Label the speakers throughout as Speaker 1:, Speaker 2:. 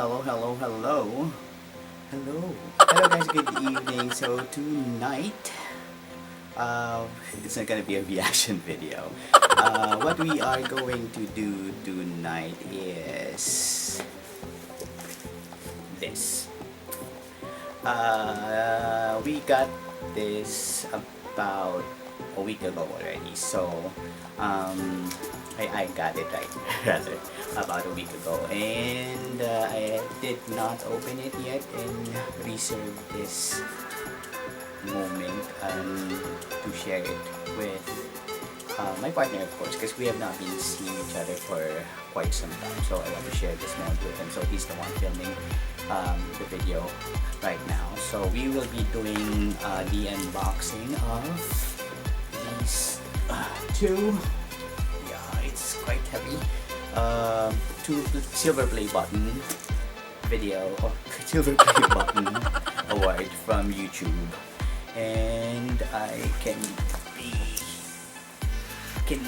Speaker 1: Hello guys, good evening. So tonight, it's not gonna be a reaction video. What we are going to do tonight is this. We got this about a week ago already. So, I got it right, rather, about a week ago, and I did not open it yet and reserve this moment to share it with my partner, of course, because we have not been seeing each other for quite some time. So I want to share this moment with him. So he's the one filming the video right now. So we will be doing the unboxing of these two. It's quite heavy. Two silver play button video or silver play button award from YouTube, and I can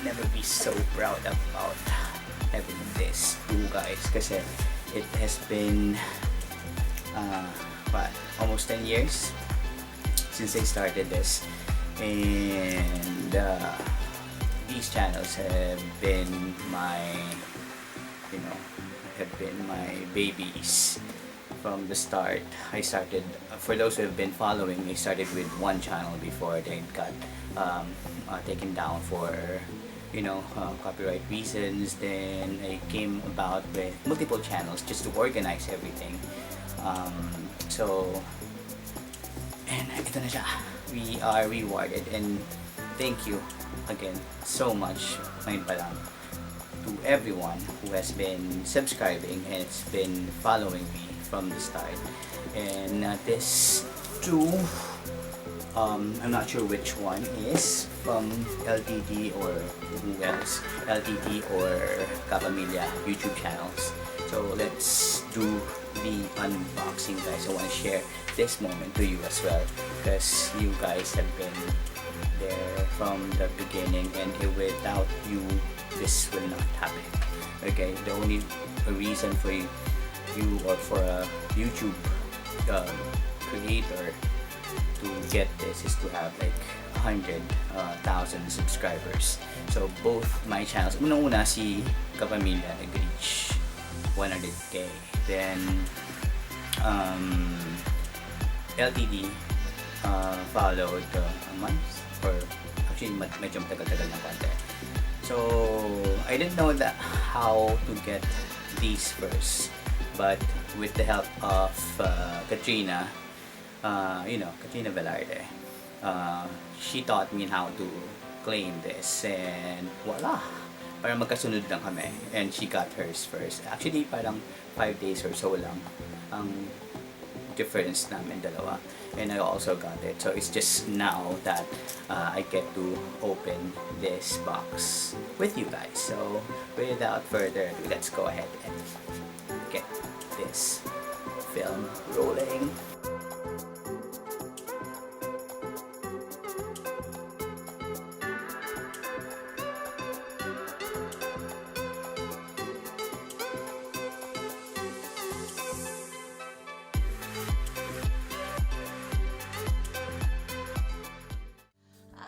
Speaker 1: never be so proud about having this two guys, kasi it has been almost 10 years since I started this, and these channels have been my babies from the start. I started, for those who have been following, I started with one channel before they got taken down for copyright reasons. Then I came about with multiple channels just to organize everything. And ito na siya. We are rewarded, and thank you again so much ngayon pa lang to everyone who has been subscribing and it's been following me from the start. And this two, I'm not sure which one is from LTD or who else, LTD or Kapamilya YouTube channels. So let's do the unboxing, guys. I want to share this moment to you as well, because you guys have been there from the beginning, and without you this will not happen. Okay, the only reason for you or for a YouTube creator to get this is to have like 100,000 subscribers. So both my channels, una si Kapamilya nag-reach 100k, then LTD followed a month, or actually medyo matagal-tagal ng konti. So I didn't know that how to get these first, but with the help of Katrina, Katrina Velarde, she taught me how to claim this, and voila, parang magkasunod lang kami, and she got hers first. Actually parang 5 days or so lang ang difference namin dalawa, and I also got it. So it's just now that I get to open this box with you guys. So without further ado, let's go ahead and get this film rolling.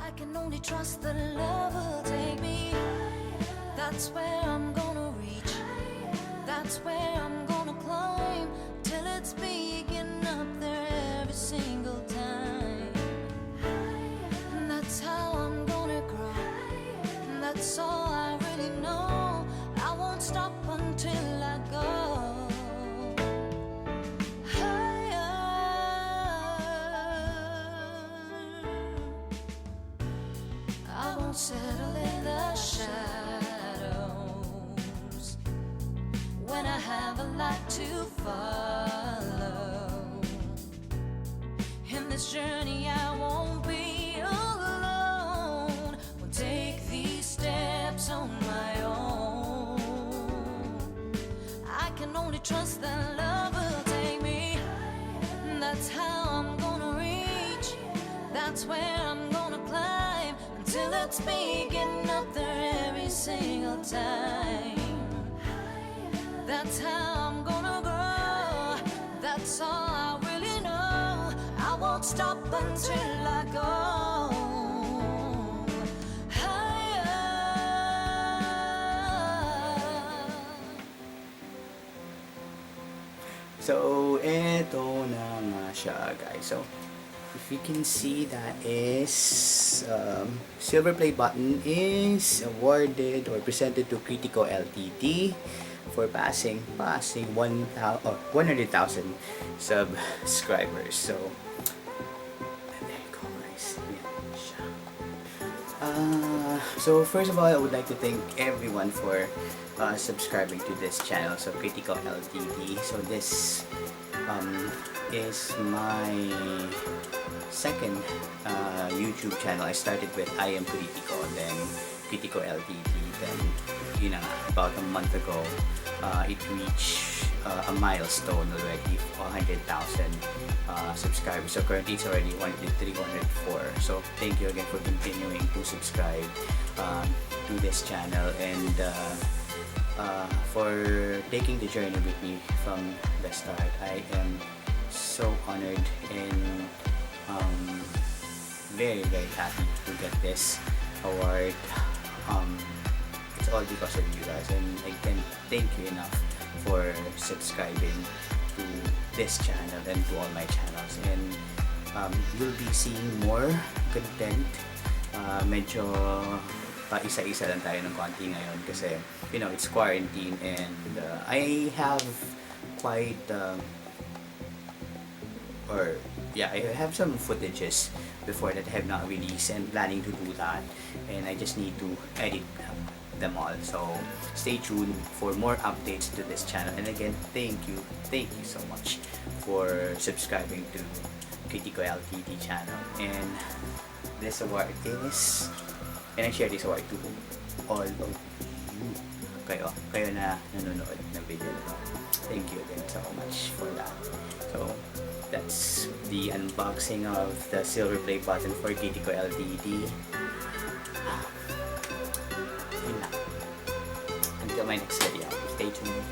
Speaker 2: I can only trust that love will take me. That's where I'm gonna reach. That's where I'm gonna climb till it's speaking up there every single time. And that's how I'm gonna grow. And that's all I really know. I won't stop until I go. Settle in the shadows when I have a light to follow. In this journey I won't be alone. Won't take these steps on my own. I can only trust that love will take me. That's how I'm gonna reach. That's where I'm gonna climb till it's speaking up there every single time. That's how I'm gonna grow. that's all I really know. I won't stop until I go higher.
Speaker 1: So, eto na nga siya, guys. So, if you can see, that is silver play button is awarded or presented to QritikoLTD for passing 100,000 subscribers. So, there you go, guys. Yan siya. So first of all, I would like to thank everyone for subscribing to this channel, so QritikoLTD. So this is my second YouTube channel. I started with I Am Kritiko, then QritikoLTD, then yun na nga, about a month ago, it reached a milestone already, 100,000 subscribers. So currently it's already 103, 104. So thank you again for continuing to subscribe to this channel, and for taking the journey with me from the start. I am so honored and very, very happy to get this award. It's all because of you guys, and I can't thank you enough for subscribing to this channel and to all my channels. And you'll be seeing more content. Medyo pa-isa-isa lang tayo ng konti ngayon kasi, you know, it's quarantine, and I have quite I have some footages before that I have not released and planning to do that, and I just need to edit them all. So stay tuned for more updates to this channel, and again, thank you so much for subscribing to QritikoLTD channel. And this award is, and I share this award to all of you, kayo na nanonood ng video na to. Thank you again so much for that. So that's the unboxing of the silver play button for QritikoLTD. Yun lang. Until my next video, stay tuned.